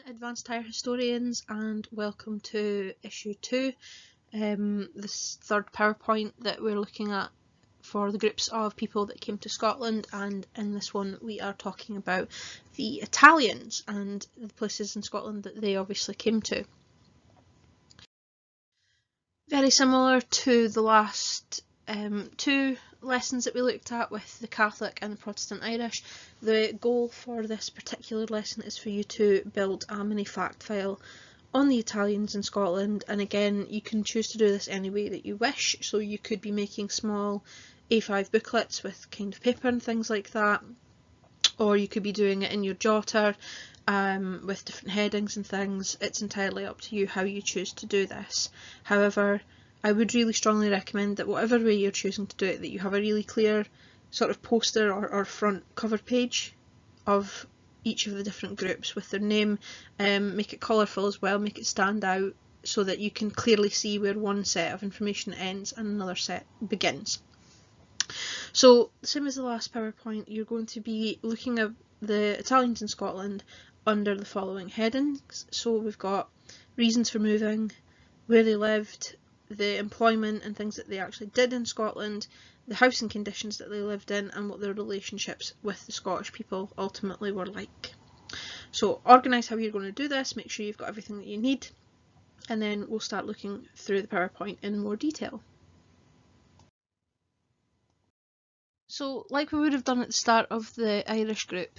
Advanced Higher Historians, and welcome to issue 2, this third PowerPoint that we're looking at for the groups of people that came to Scotland, and in this one we are talking about the Italians and the places in Scotland that they obviously came to. Very similar to the last two lessons that we looked at with the Catholic and the Protestant Irish, the goal for this particular lesson is for you to build a mini fact file on the Italians in Scotland, and again you can choose to do this any way that you wish. So you could be making small A5 booklets with kind of paper and things like that, or you could be doing it in your jotter with different headings and things. It's entirely up to you how you choose to do this. However, I would really strongly recommend that whatever way you're choosing to do it, that you have a really clear sort of poster or front cover page of each of the different groups with their name. Make it colourful as well, make it stand out so that you can clearly see where one set of information ends and another set begins. So, same as the last PowerPoint, you're going to be looking at the Italians in Scotland under the following headings. So we've got reasons for moving, where they lived, the employment and things that they actually did in Scotland, the housing conditions that they lived in, and what their relationships with the Scottish people ultimately were like. So organise how you're going to do this, make sure you've got everything that you need, and then we'll start looking through the PowerPoint in more detail. So, like we would have done at the start of the Irish group,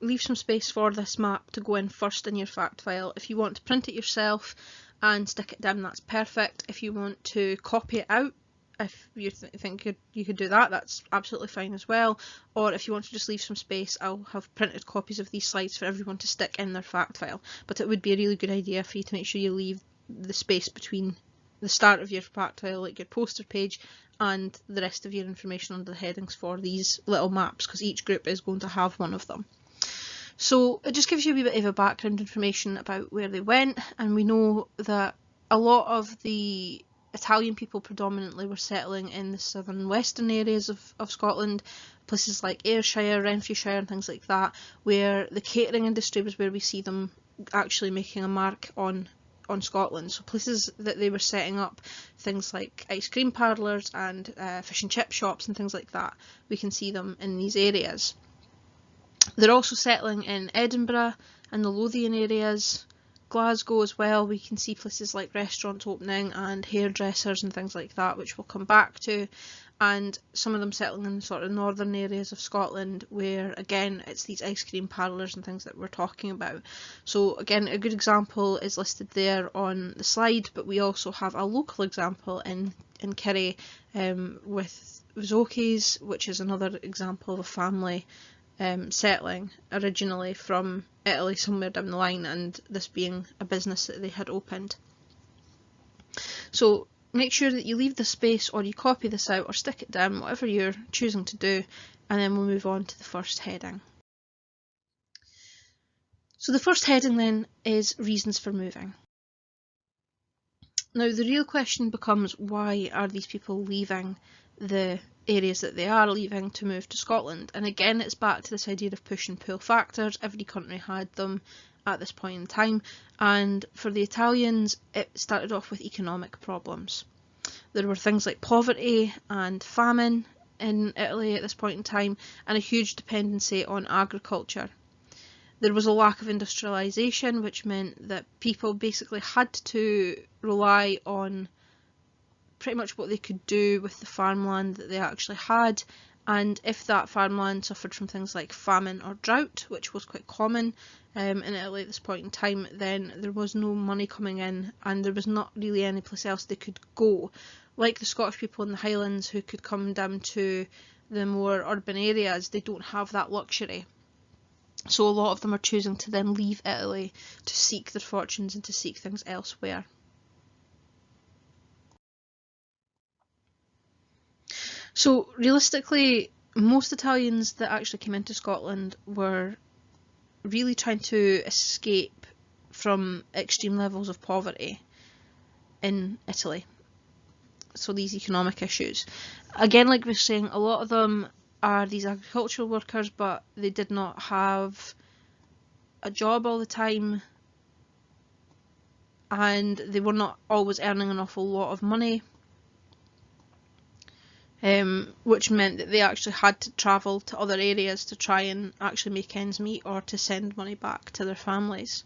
leave some space for this map to go in first in your fact file. If you want to print it yourself and stick it down, that's perfect. If you want to copy it out, if you think you could do that, that's absolutely fine as well. Or if you want to just leave some space, I'll have printed copies of these slides for everyone to stick in their fact file. But it would be a really good idea for you to make sure you leave the space between the start of your fact file, like your poster page, and the rest of your information under the headings for these little maps, because each group is going to have one of them. So it just gives you a wee bit of a background information about where they went, and we know that a lot of the Italian people predominantly were settling in the southern and western areas of Scotland, places like Ayrshire, Renfrewshire and things like that, where the catering industry was where we see them actually making a mark on Scotland. So places that they were setting up, things like ice cream parlours and fish and chip shops and things like that, we can see them in these areas. They're also settling in Edinburgh and the Lothian areas, Glasgow as well. We can see places like restaurants opening and hairdressers and things like that, which we'll come back to, and some of them settling in the sort of northern areas of Scotland, where again it's these ice cream parlours and things that we're talking about. So again, a good example is listed there on the slide, but we also have a local example in Kerry with Zocchi's, which is another example of a family settling originally from Italy somewhere down the line, and this being a business that they had opened. So make sure that you leave the space, or you copy this out or stick it down, whatever you're choosing to do, and then we'll move on to the first heading. So the first heading then is reasons for moving. Now the real question becomes, why are these people leaving the areas that they are leaving to move to Scotland? And again, it's back to this idea of push and pull factors. Every country had them at this point in time, and for the Italians it started off with economic problems. There were things like poverty and famine in Italy at this point in time, and a huge dependency on agriculture. There was a lack of industrialisation, which meant that people basically had to rely on pretty much what they could do with the farmland that they actually had, and if that farmland suffered from things like famine or drought, which was quite common in Italy at this point in time, then there was no money coming in, and there was not really any place else they could go. Like the Scottish people in the Highlands who could come down to the more urban areas, they don't have that luxury. So a lot of them are choosing to then leave Italy to seek their fortunes and to seek things elsewhere. So realistically, most Italians that actually came into Scotland were really trying to escape from extreme levels of poverty in Italy. So these economic issues. Again, like we were saying, a lot of them are these agricultural workers, but they did not have a job all the time. and they were not always earning an awful lot of money, which meant that they actually had to travel to other areas to try and actually make ends meet or to send money back to their families.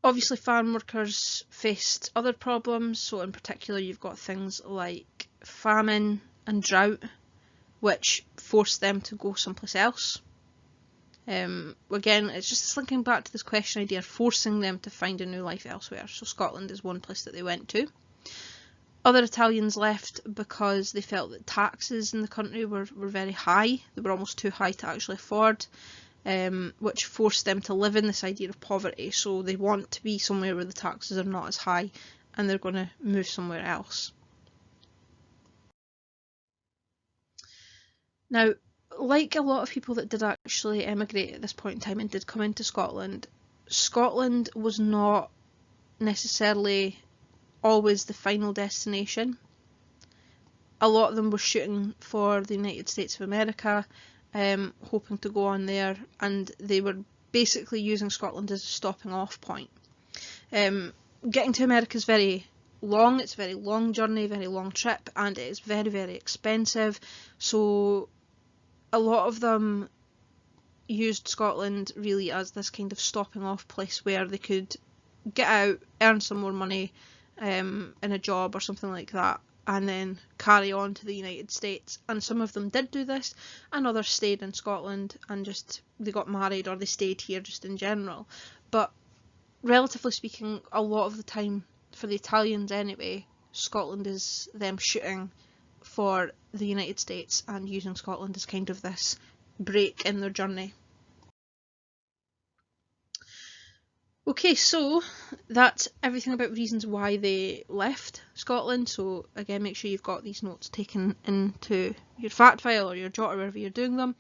Obviously, farm workers faced other problems, so in particular you've got things like famine and drought, which forced them to go someplace else. Again, it's just linking back to this question idea, forcing them to find a new life elsewhere. So Scotland is one place that they went to. Other Italians left because they felt that taxes in the country were very high. They were almost too high to actually afford, which forced them to live in this idea of poverty. So they want to be somewhere where the taxes are not as high, and they're going to move somewhere else. Now, like a lot of people that did actually emigrate at this point in time and did come into Scotland, Scotland was not necessarily always the final destination. A lot of them were shooting for the United States of America, hoping to go on there, and they were basically using Scotland as a stopping off point. Getting to America is very long, it's a very long journey, very long trip, and it is very, very expensive, so a lot of them used Scotland really as this kind of stopping off place where they could get out, earn some more money in a job or something like that, and then carry on to the United States. And some of them did do this, and others stayed in Scotland and just they got married or they stayed here just in general. But relatively speaking, a lot of the time, for the Italians anyway, Scotland is them shooting for the United States and using Scotland as kind of this break in their journey. Okay, so that's everything about reasons why they left Scotland. So again, make sure you've got these notes taken into your fact file or your jot or wherever you're doing them,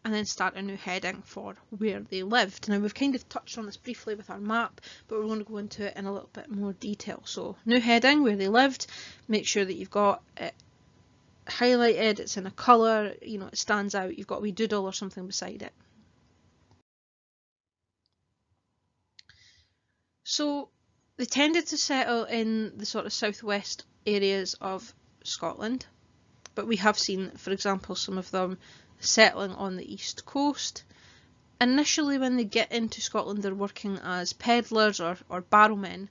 and then start a new heading for where they lived. Now, we've kind of touched on this briefly with our map, but we're going to go into it in a little bit more detail. So new heading, where they lived, make sure that you've got it highlighted, it's in a colour, you know, it stands out, you've got a wee doodle or something beside it. So they tended to settle in the sort of southwest areas of Scotland, but we have seen, for example, some of them settling on the east coast. Initially, when they get into Scotland, they're working as peddlers or barrowmen,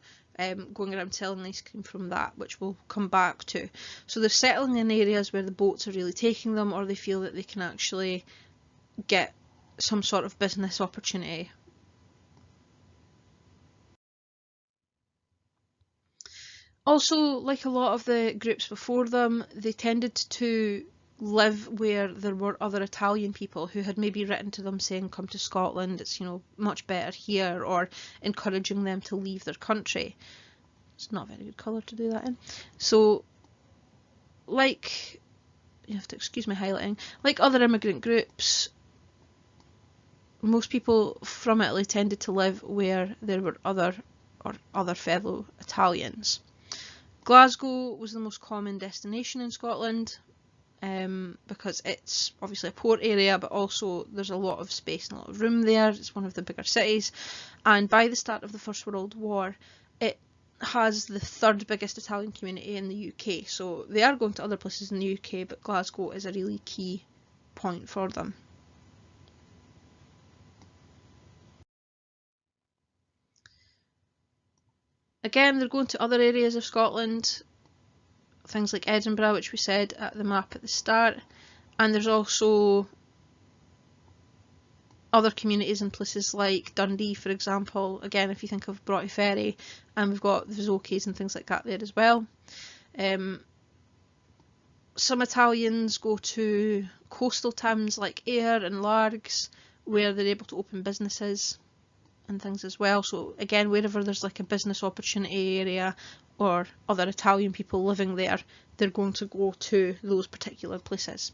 going around selling ice cream from that, which we'll come back to. So they're settling in areas where the boats are really taking them, or they feel that they can actually get some sort of business opportunity. Also, like a lot of the groups before them, they tended to live where there were other Italian people who had maybe written to them saying, come to Scotland, it's, you know, much better here, or encouraging them to leave their country. It's not a very good colour to do that in. So, like, you have to excuse my highlighting, like other immigrant groups, most people from Italy tended to live where there were other fellow Italians. Glasgow was the most common destination in Scotland, because it's obviously a port area, but also there's a lot of space and a lot of room there. It's one of the bigger cities, and by the start of the First World War, it has the third biggest Italian community in the UK. So they are going to other places in the UK, but Glasgow is a really key point for them. Again, they're going to other areas of Scotland, things like Edinburgh, which we said at the map at the start, and there's also other communities in places like Dundee, for example. Again, if you think of Broughty Ferry, and we've got the Vizokis and things like that there as well. Some Italians go to coastal towns like Ayr and Largs, where they're able to open businesses and things as well. So again, wherever there's like a business opportunity area or other Italian people living there, they're going to go to those particular places.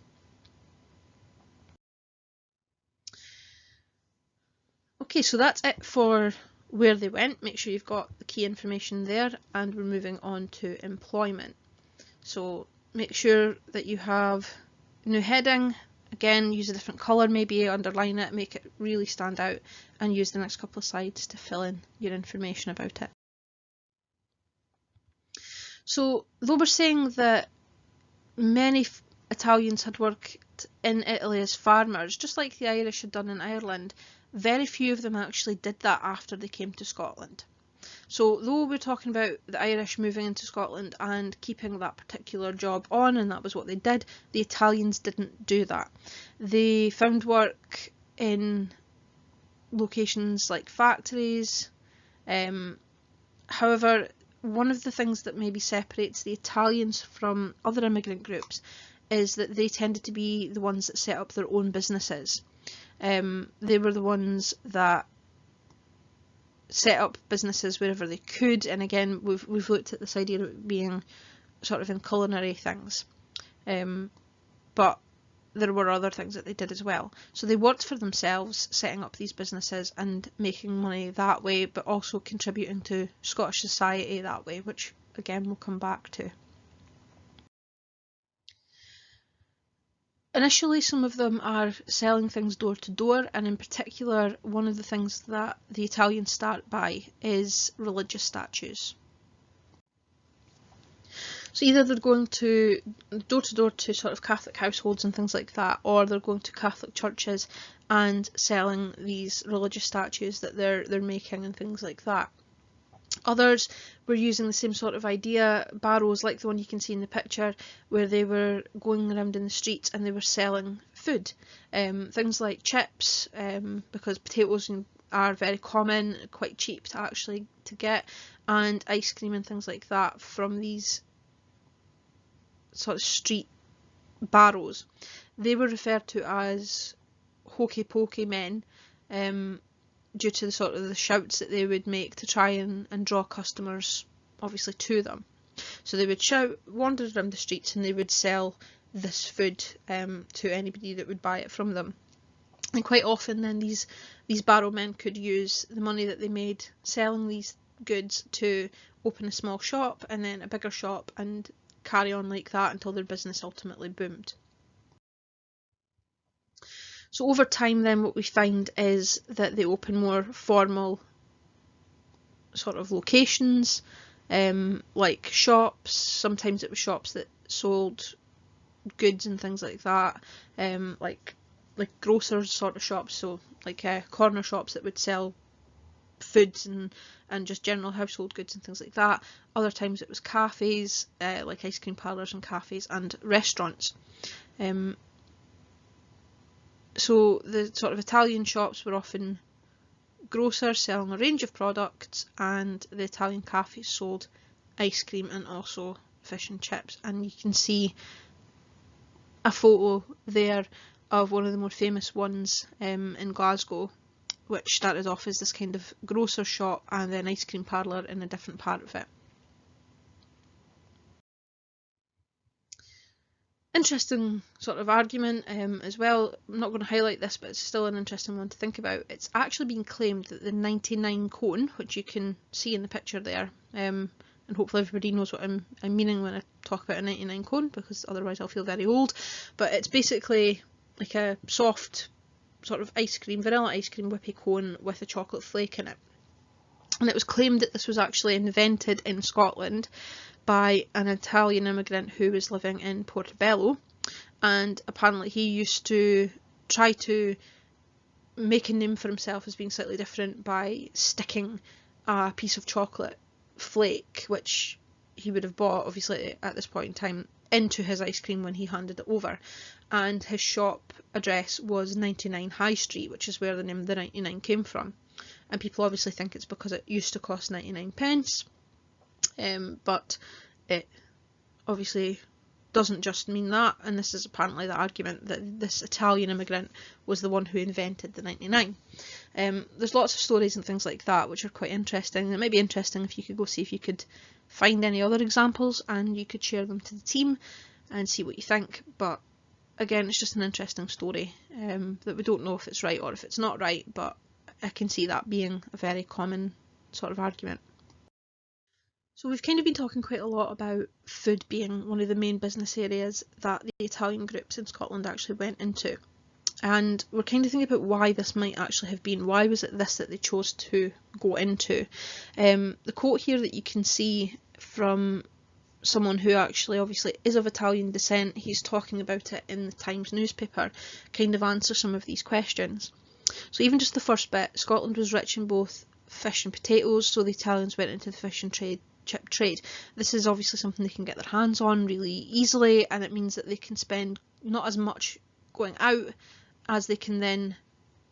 Okay, so that's it for where they went. Make sure you've got the key information there, and we're moving on to employment. So make sure that you have new heading, Again, use a different colour, maybe underline it, make it really stand out, and use the next couple of slides to fill in your information about it. So, though we're saying that many Italians had worked in Italy as farmers, just like the Irish had done in Ireland, very few of them actually did that after they came to Scotland. So though we're talking about the Irish moving into Scotland and keeping that particular job on, and that was what they did, the Italians didn't do that. They found work in locations like factories. However, one of the things that maybe separates the Italians from other immigrant groups is that they tended to be the ones that set up their own businesses. They were the ones that set up businesses wherever they could, and again we've looked at this idea of it being sort of in culinary things, but there were other things that they did as well. So they worked for themselves, setting up these businesses and making money that way, but also contributing to Scottish society that way, which again we'll come back to. Initially, some of them are selling things door to door, and in particular, one of the things that the Italians start by is religious statues. So either they're going to door to sort of Catholic households and things like that, or they're going to Catholic churches and selling these religious statues that they're making and things like that. Others were using the same sort of idea, barrows like the one you can see in the picture, where they were going around in the streets and they were selling food. Things like chips, because potatoes are very common, quite cheap to get, and ice cream and things like that from these sort of street barrows. They were referred to as hokey pokey men, due to the sort of the shouts that they would make to try and draw customers obviously to them. So they would shout, wander around the streets, and they would sell this food to anybody that would buy it from them. And quite often then these barrow men could use the money that they made selling these goods to open a small shop and then a bigger shop and carry on like that until their business ultimately boomed. So over time then what we find is that they open more formal sort of locations, like shops. Sometimes it was shops that sold goods and things like that, like grocers sort of shops, so like corner shops that would sell foods and just general household goods and things like that. Other times it was cafes, like ice cream parlours and cafes and restaurants. So the sort of Italian shops were often grocers selling a range of products, and the Italian cafes sold ice cream and also fish and chips. And you can see a photo there of one of the more famous ones in Glasgow, which started off as this kind of grocer shop and then ice cream parlour in a different part of it. Interesting sort of argument as well. I'm not going to highlight this, but it's still an interesting one to think about. It's actually been claimed that the 99 cone, which you can see in the picture there, and hopefully everybody knows what I'm meaning when I talk about a 99 cone, because otherwise I'll feel very old, but it's basically like a soft sort of ice cream, vanilla ice cream whippy cone with a chocolate flake in it. And it was claimed that this was actually invented in Scotland by an Italian immigrant who was living in Portobello, and apparently he used to try to make a name for himself as being slightly different by sticking a piece of chocolate flake, which he would have bought obviously at this point in time, into his ice cream when he handed it over. And his shop address was 99 High Street, which is where the name the 99 came from. And people obviously think it's because it used to cost 99 pence. But it obviously doesn't just mean that, and this is apparently the argument that this Italian immigrant was the one who invented the 99. There's lots of stories and things like that which are quite interesting. It might be interesting if you could go see if you could find any other examples and you could share them to the team and see what you think. But again, it's just an interesting story that we don't know if it's right or if it's not right, but I can see that being a very common sort of argument. So we've kind of been talking quite a lot about food being one of the main business areas that the Italian groups in Scotland actually went into. And we're kind of thinking about why this might actually have been. Why was it this that they chose to go into? The quote here that you can see from someone who actually obviously is of Italian descent, he's talking about it in the Times newspaper, kind of answers some of these questions. So even just the first bit, Scotland was rich in both fish and potatoes, so the Italians went into the fish and chip trade. This is obviously something they can get their hands on really easily, and it means that they can spend not as much going out as they can then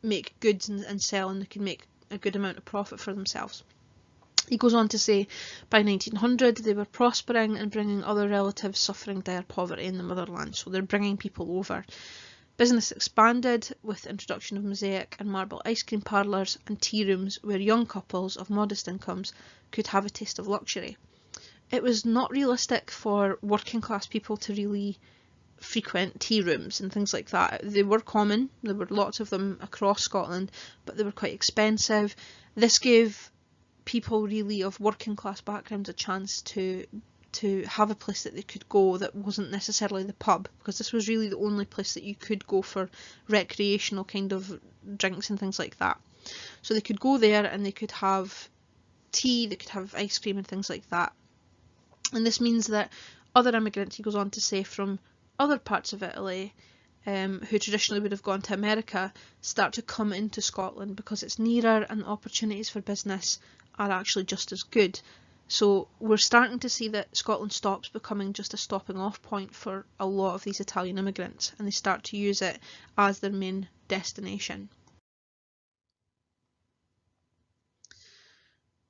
make goods and sell, and they can make a good amount of profit for themselves. He goes on to say, by 1900 they were prospering and bringing other relatives suffering dire poverty in the motherland, so they're bringing people over. Business expanded with the introduction of mosaic and marble ice cream parlours and tea rooms where young couples of modest incomes could have a taste of luxury. It was not realistic for working class people to really frequent tea rooms and things like that. They were common, there were lots of them across Scotland, but they were quite expensive. This gave people really of working class backgrounds a chance to have a place that they could go that wasn't necessarily the pub, because this was really the only place that you could go for recreational kind of drinks and things like that. So they could go there and they could have tea, they could have ice cream and things like that. And this means that other immigrants, he goes on to say, from other parts of Italy, who traditionally would have gone to America, start to come into Scotland because it's nearer and the opportunities for business are actually just as good. So we're starting to see that Scotland stops becoming just a stopping off point for a lot of these Italian immigrants, and they start to use it as their main destination.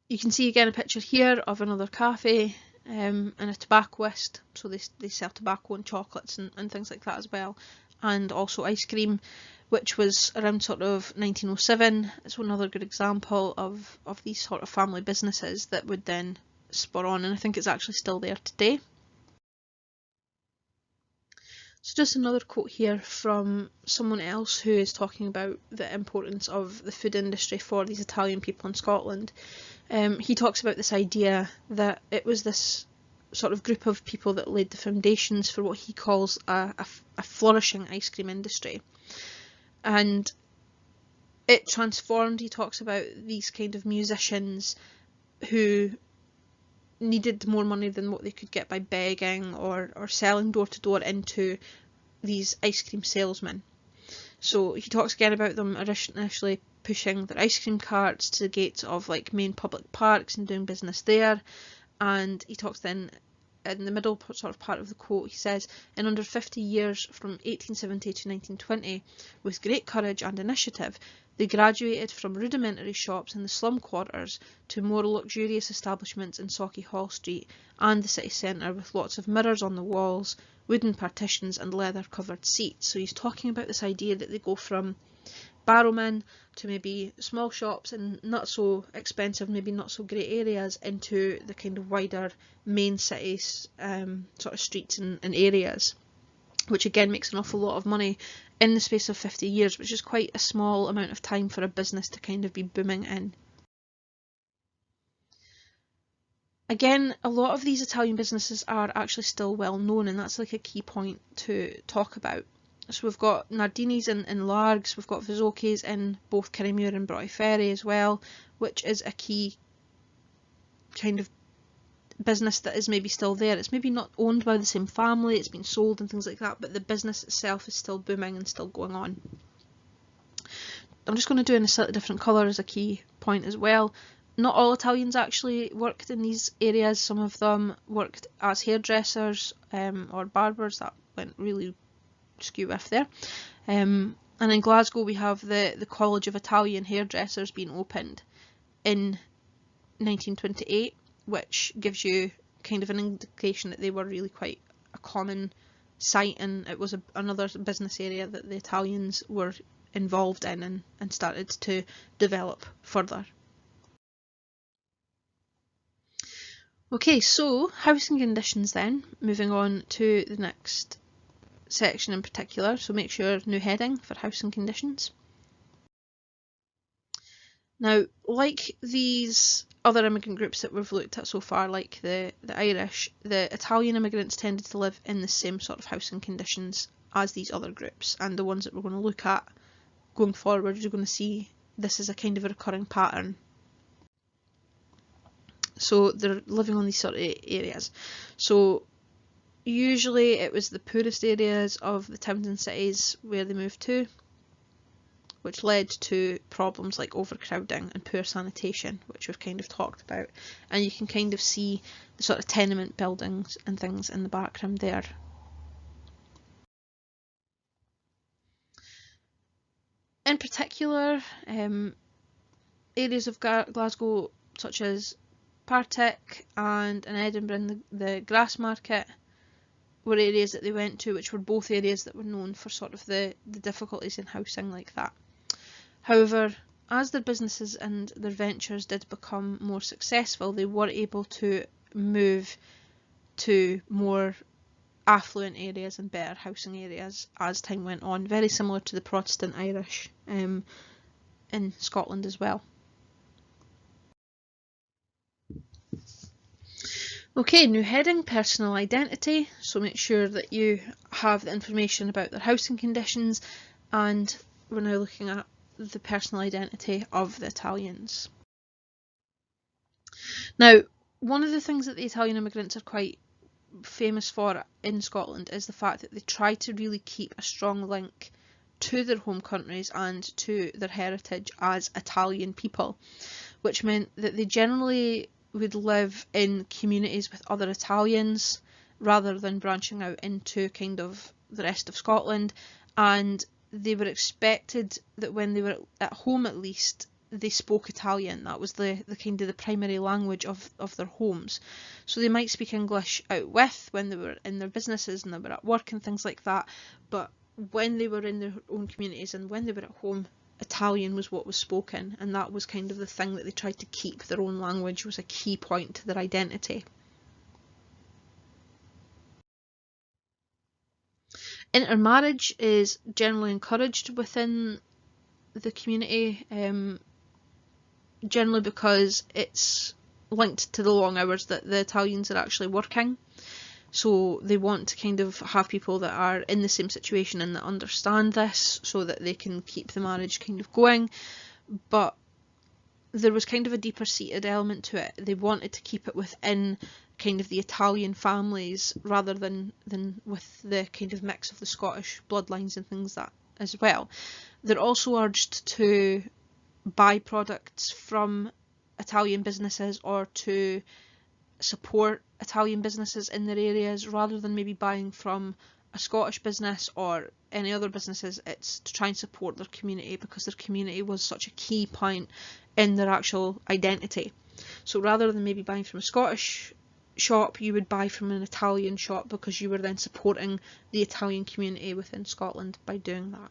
You can see again a picture here of another cafe and a tobaccoist, so they sell tobacco and chocolates and things like that as well, and also ice cream, which was around sort of 1907. It's another good example of these sort of family businesses that would then spur on, and I think it's actually still there today. So just another quote here from someone else who is talking about the importance of the food industry for these Italian people in Scotland. He talks about this idea that it was this sort of group of people that laid the foundations for what he calls a flourishing ice cream industry. And it transformed, he talks about these kind of musicians who needed more money than what they could get by begging or selling door to door into these ice cream salesmen. So he talks again about them initially pushing their ice cream carts to the gates of like main public parks and doing business there. And he talks then in the middle sort of part of the quote, he says, in under 50 years from 1870 to 1920, with great courage and initiative, they graduated from rudimentary shops in the slum quarters to more luxurious establishments in Sauchiehall Street and the city centre, with lots of mirrors on the walls, wooden partitions and leather covered seats. So he's talking about this idea that they go from barrowmen to maybe small shops and not so expensive, maybe not so great areas, into the kind of wider main cities, sort of streets and areas, which again makes an awful lot of money in the space of 50 years, which is quite a small amount of time for a business to kind of be booming in. Again, a lot of these Italian businesses are actually still well known, and that's like a key point to talk about. So we've got Nardini's in Largs, we've got Vizocchi's in both Kirriemuir and Broughty Ferry as well, which is a key kind of business that is maybe still there. It's maybe not owned by the same family, it's been sold and things like that, but the business itself is still booming and still going on. I'm just going to do it in a slightly different colour as a key point as well. Not all Italians actually worked in these areas. Some of them worked as hairdressers or barbers. That went really skew with there. And in Glasgow we have the College of Italian Hairdressers being opened in 1928, which gives you kind of an indication that they were really quite a common sight, and it was another business area that the Italians were involved in and started to develop further. Okay, so housing conditions then, moving on to the next section in particular, so make sure new heading for housing conditions. Now, like these other immigrant groups that we've looked at so far, like the Irish, the Italian immigrants tended to live in the same sort of housing conditions as these other groups, and the ones that we're going to look at going forward, you're going to see this is a kind of a recurring pattern. So they're living on these sort of areas. So usually it was the poorest areas of the towns and cities where they moved to, which led to problems like overcrowding and poor sanitation, which we've kind of talked about. And you can kind of see the sort of tenement buildings and things in the background there. In particular, areas of Glasgow such as Partick and in Edinburgh in the Grassmarket were areas that they went to, which were both areas that were known for sort of the difficulties in housing like that. However, as their businesses and their ventures did become more successful, they were able to move to more affluent areas and better housing areas as time went on, very similar to the Protestant Irish in Scotland as well. Okay, new heading, personal identity. So make sure that you have the information about their housing conditions, and we're now looking at the personal identity of the Italians. Now, one of the things that the Italian immigrants are quite famous for in Scotland is the fact that they try to really keep a strong link to their home countries and to their heritage as Italian people, which meant that they generally would live in communities with other Italians rather than branching out into kind of the rest of Scotland, and they were expected that when they were at home at least they spoke Italian. That was the kind of the primary language of their homes. So they might speak English out with when they were in their businesses and they were at work and things like that, but when they were in their own communities and when they were at home, Italian was what was spoken, and that was kind of the thing that they tried to keep. Their own language was a key point to their identity. Intermarriage is generally encouraged within the community, generally because it's linked to the long hours that the Italians are actually working. So they want to kind of have people that are in the same situation and that understand this so that they can keep the marriage kind of going. But there was kind of a deeper seated element to it. They wanted to keep it within kind of the Italian families rather than with the kind of mix of the Scottish bloodlines and things that as well. They're also urged to buy products from Italian businesses or to support Italian businesses in their areas rather than maybe buying from a Scottish business or any other businesses. It's to try and support their community because their community was such a key point in their actual identity. So rather than maybe buying from a Scottish shop, you would buy from an Italian shop because you were then supporting the Italian community within Scotland by doing that.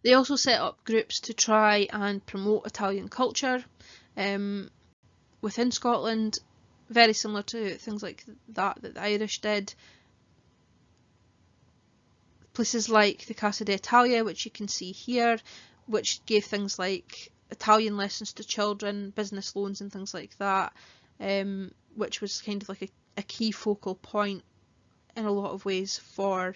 They also set up groups to try and promote Italian culture within Scotland, very similar to things like that the Irish did. Places like the Casa d'Italia, which you can see here, which gave things like Italian lessons to children, business loans and things like that, which was kind of like a key focal point in a lot of ways for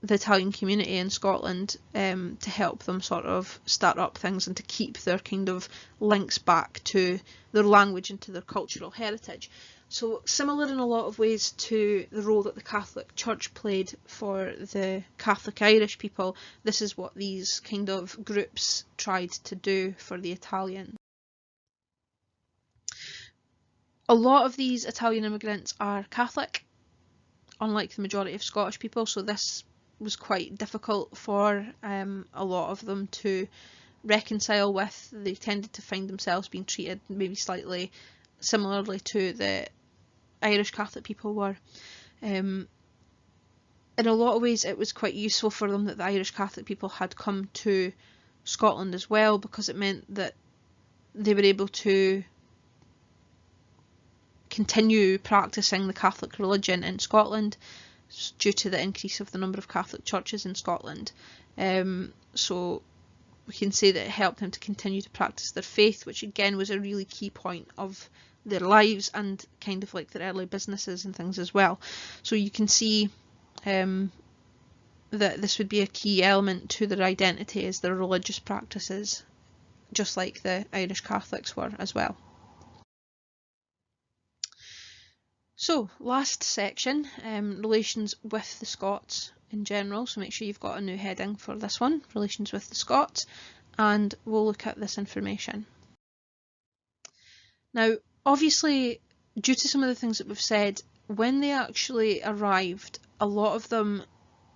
the Italian community in Scotland, to help them sort of start up things and to keep their kind of links back to their language and to their cultural heritage. So similar in a lot of ways to the role that the Catholic Church played for the Catholic Irish people, this is what these kind of groups tried to do for the Italians. A lot of these Italian immigrants are Catholic, unlike the majority of Scottish people, so this was quite difficult for a lot of them to reconcile with. They tended to find themselves being treated maybe slightly similarly to the Irish Catholic people were. In a lot of ways it was quite useful for them that the Irish Catholic people had come to Scotland as well, because it meant that they were able to continue practicing the Catholic religion in Scotland, due to the increase of the number of Catholic churches in Scotland. So we can say that it helped them to continue to practice their faith, which again was a really key point of their lives and kind of like their early businesses and things as well. So you can see that this would be a key element to their identity as their religious practices, just like the Irish Catholics were as well. So, last section, relations with the Scots in general. So make sure you've got a new heading for this one, relations with the Scots, and we'll look at this information. Now, obviously, due to some of the things that we've said, when they actually arrived, a lot of them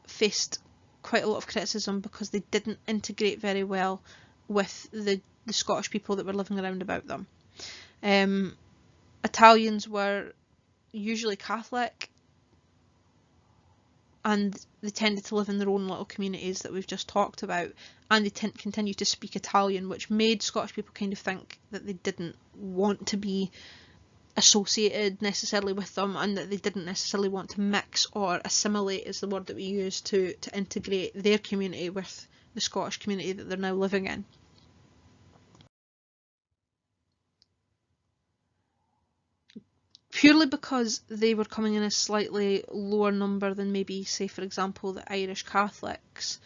faced quite a lot of criticism because they didn't integrate very well with the Scottish people that were living around about them. Italians were usually Catholic, and they tended to live in their own little communities that we've just talked about, and they continue to speak Italian, which made Scottish people kind of think that they didn't want to be associated necessarily with them, and that they didn't necessarily want to mix or assimilate, is the word that we use, to integrate their community with the Scottish community that they're now living in. Purely because they were coming in a slightly lower number than maybe, say for example, the Irish Catholics,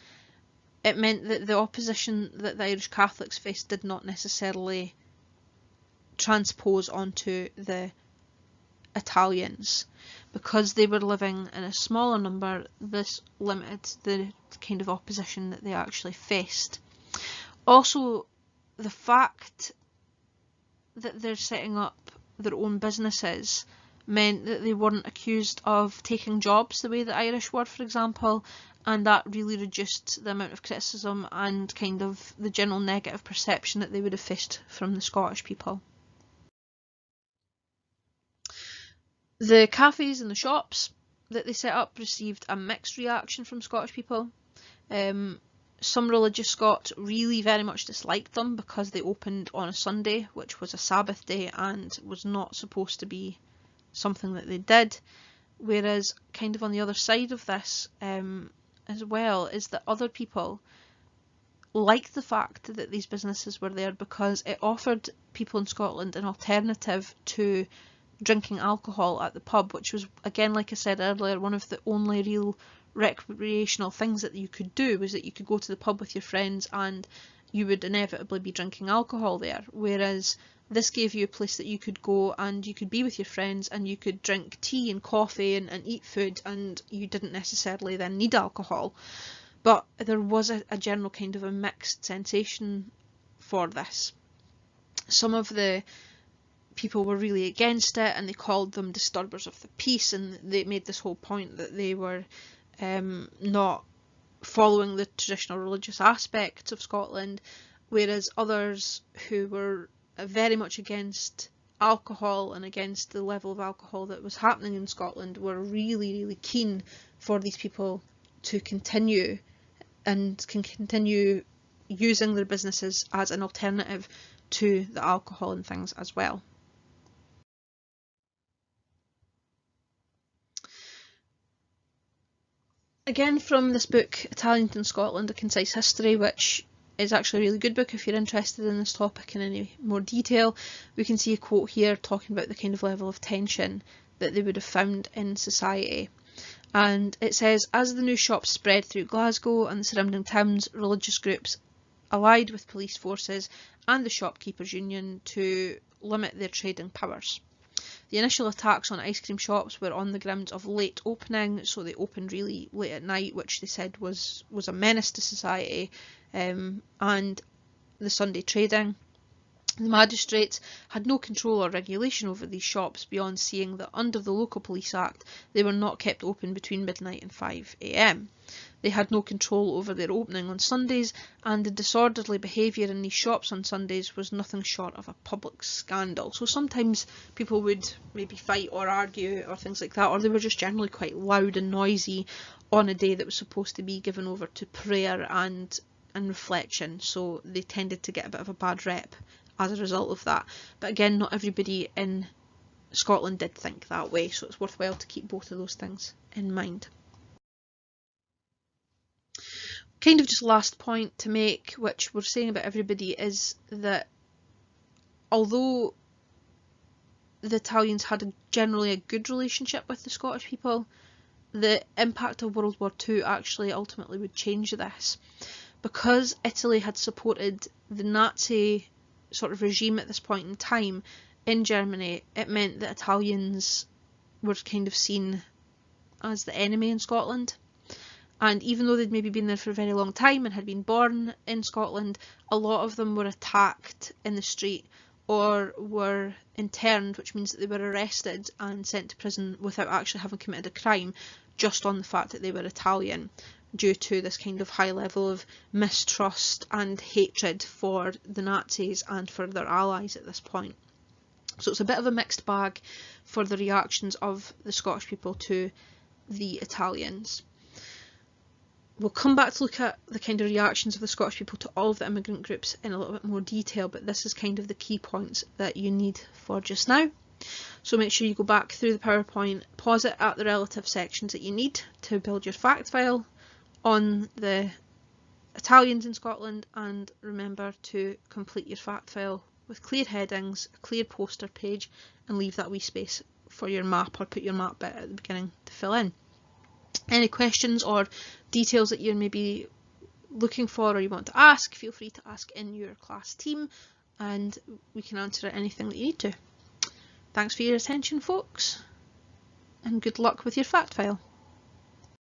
it meant that the opposition that the Irish Catholics faced did not necessarily transpose onto the Italians. Because they were living in a smaller number, this limited the kind of opposition that they actually faced. Also, the fact that they're setting up their own businesses meant that they weren't accused of taking jobs the way the Irish were, for example, and that really reduced the amount of criticism and kind of the general negative perception that they would have faced from the Scottish people. The cafes and the shops that they set up received a mixed reaction from Scottish people. Some religious Scots really very much disliked them because they opened on a Sunday, which was a Sabbath day and was not supposed to be something that they did. Whereas kind of on the other side of this as well is that other people liked the fact that these businesses were there because it offered people in Scotland an alternative to drinking alcohol at the pub, which was, again, like I said earlier, one of the only real recreational things that you could do was that you could go to the pub with your friends and you would inevitably be drinking alcohol there, whereas this gave you a place that you could go and you could be with your friends and you could drink tea and coffee and eat food, and you didn't necessarily then need alcohol. But there was a general kind of a mixed sensation for this. Some of the people were really against it and they called them disturbers of the peace, and they made this whole point that they were not following the traditional religious aspects of Scotland, whereas others who were very much against alcohol and against the level of alcohol that was happening in Scotland were really, really keen for these people to continue and can continue using their businesses as an alternative to the alcohol and things as well. Again, from this book, Italians in Scotland, A Concise History, which is actually a really good book if you're interested in this topic in any more detail, we can see a quote here talking about the kind of level of tension that they would have found in society. And it says, as the new shops spread through Glasgow and the surrounding towns, religious groups allied with police forces and the shopkeepers' union to limit their trading powers. The initial attacks on ice cream shops were on the grounds of late opening, so they opened really late at night, which they said was a menace to society, and the Sunday trading. The magistrates had no control or regulation over these shops beyond seeing that under the Local Police Act they were not kept open between midnight and 5 AM. They had no control over their opening on Sundays, and the disorderly behaviour in these shops on Sundays was nothing short of a public scandal. So sometimes people would maybe fight or argue or things like that, or they were just generally quite loud and noisy on a day that was supposed to be given over to prayer and reflection, so they tended to get a bit of a bad rep as a result of that. But again, not everybody in Scotland did think that way, so it's worthwhile to keep both of those things in mind. kind of just last point to make, which we're saying about everybody, is that although the Italians had generally a good relationship with the Scottish people, the impact of World War II actually ultimately would change this. Because Italy had supported the Nazi sort of regime at this point in time in Germany, it meant that Italians were kind of seen as the enemy in Scotland. And even though they'd maybe been there for a very long time and had been born in Scotland, a lot of them were attacked in the street or were interned, which means that they were arrested and sent to prison without actually having committed a crime, just on the fact that they were Italian, due to this kind of high level of mistrust and hatred for the Nazis and for their allies at this point. So it's a bit of a mixed bag for the reactions of the Scottish people to the Italians. We'll come back to look at the kind of reactions of the Scottish people to all of the immigrant groups in a little bit more detail, but this is kind of the key points that you need for just now. So make sure you go back through the PowerPoint, pause it at the relative sections that you need to build your fact file on the Italians in Scotland, and remember to complete your fact file with clear headings, a clear poster page, and leave that wee space for your map, or put your map bit at the beginning to fill in. Any questions or details that you're maybe looking for or you want to ask, feel free to ask in your class team and we can answer anything that you need to. Thanks for your attention, folks, and good luck with your fact file.